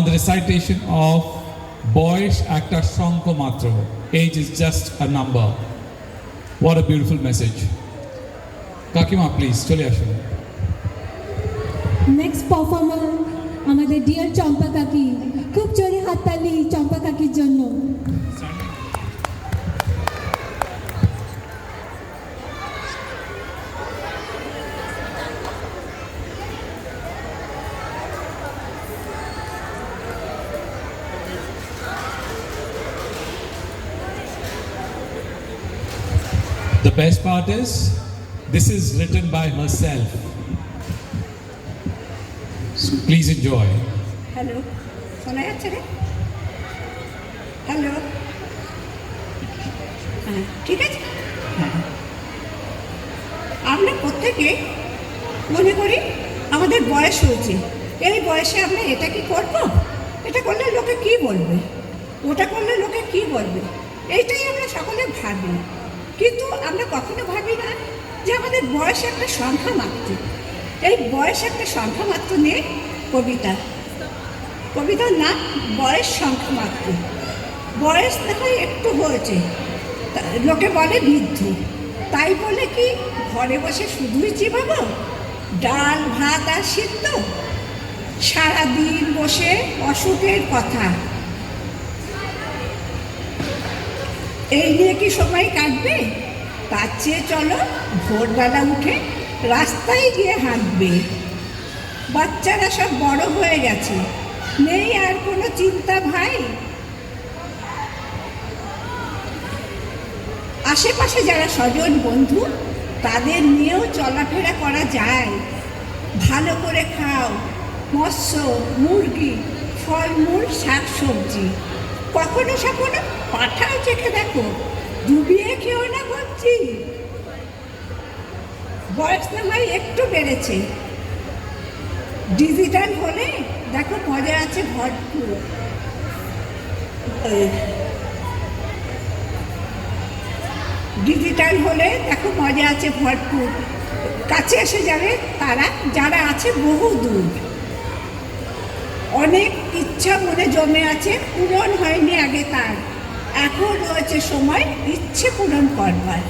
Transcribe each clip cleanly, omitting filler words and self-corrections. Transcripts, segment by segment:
on the recitation of বয়স একটা সংখ্য মাত্র. Age is just a number. What a beautiful message. কাকিমা please চলে আসুন. নেক্সট পারফর্মার আমাদের ডিয়ার চম্পা কাকি, খুব জোরে হাততালি চম্পা কাকির জন্য। The best part is, this is written by herself. So please enjoy. Hello, শোনা যাচ্ছে রে? হ্যালো, হ্যাঁ ঠিক আছে। আমরা প্রত্যেকে মনে করি আমাদের বয়স হয়েছে, এই বয়সে আমরা এটা কি করব, এটা করলে লোকে কি বলবে, ওটা করলে লোকে কি বলবে, এইটাই আমরা সকলে ভাবি। কিন্তু আমরা কখনো ভাবি না যে আমাদের বয়স একটা সংখ্যা মাত্র। এই বয়স একটা সংখ্যা মাত্র নিয়ে কবিতার নাম বয়স সংখ্যা মাত্র। বয়স দেখো একটু হয়েছে, লোকে বলে বৃদ্ধ, তাই বলে কি ঘরে বসে শুধুই চিবাবো ডাল ভাত আর সিদ্ধ, সারাদিন বসে অসুখের কথা এই নিয়ে কি সময় কাটবে? তার চেয়ে চলো ভোরবেলা উঠে রাস্তায় গিয়ে হাঁটবে। বাচ্চারা সব বড় হয়ে গেছে, নেই আর কোনো চিন্তা ভাই। আশেপাশে যারা স্বজন বন্ধু তাদের নিয়েও চলাফেরা করা যায়। ভালো করে খাও, মৎস্য মুরগি ফলমূল শাকসবজি, কখনো সখনো পাঠাও চেখে দেখো, ডুবিয়ে খেও না বলছি। বয়স না হয় একটু বেড়েছে, ডিজিটাল হলে দেখো মজা আছে ভরপুর। ডিজিটাল হলে দেখো মজা আছে ভরপুর, কাছে এসে যাবে তারা যারা আছে বহু দূর। অনেক ইচ্ছা মনে জমে আছে, পূরণ হয়নি আগে তার, এখন রয়েছে সময় ইচ্ছে পূরণ করবার।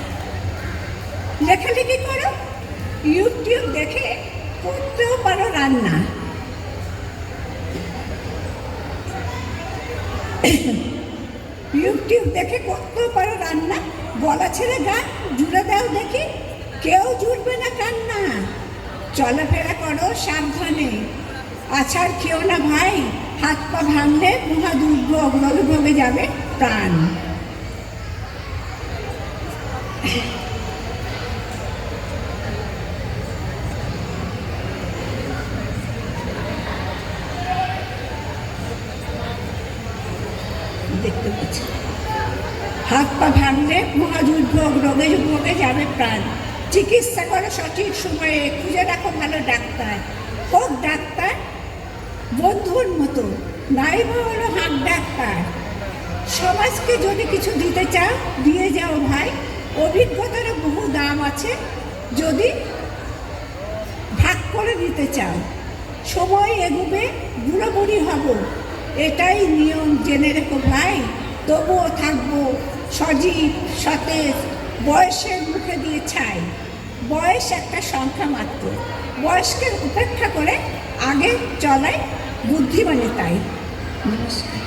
লেখালেখি করো, ইউটিউব দেখে করতেও পারো রান্না। ইউটিউব দেখে করতেও পারো রান্না, গলা ছেড়ে গান জুড়ে দাও দেখি, কেউ জুড়বে না কান্না। চলাফেরা করো সাবধানে, আছাড় খেও না ভাই, হাত পা ভাঙলে মহা দুর্ভোগ, রোগে যাবে প্রাণ। দেখতে পাচ্ছি হাত পা ভাঙলে মহা দুর্ভোগ, রোগে যাবে প্রাণ। চিকিৎসা করো সঠিক সময়ে, খুঁজে রাখো ভালো ডাক্তার। হোক ডাক্তার বন্ধুর মতো, নাই বা হলো হাত ডাক্তার। সমাজকে যদি কিছু দিতে চাও দিয়ে যাও ভাই, অভিজ্ঞতারও বহু দাম আছে যদি ভাগ করে দিতে চাও। সময় এগোবে, বুড়ো বুড়ি হব, এটাই নিয়ম জেনে রেখো ভাই। তবুও থাকবো সজীব সতেজ, বয়সের মুখে দিয়ে ছাই। বয়স একটা সংখ্যা মাত্র, বয়সকে উপেক্ষা করে আগে চলাই বুদ্ধিমানে তাই। নমস্কার।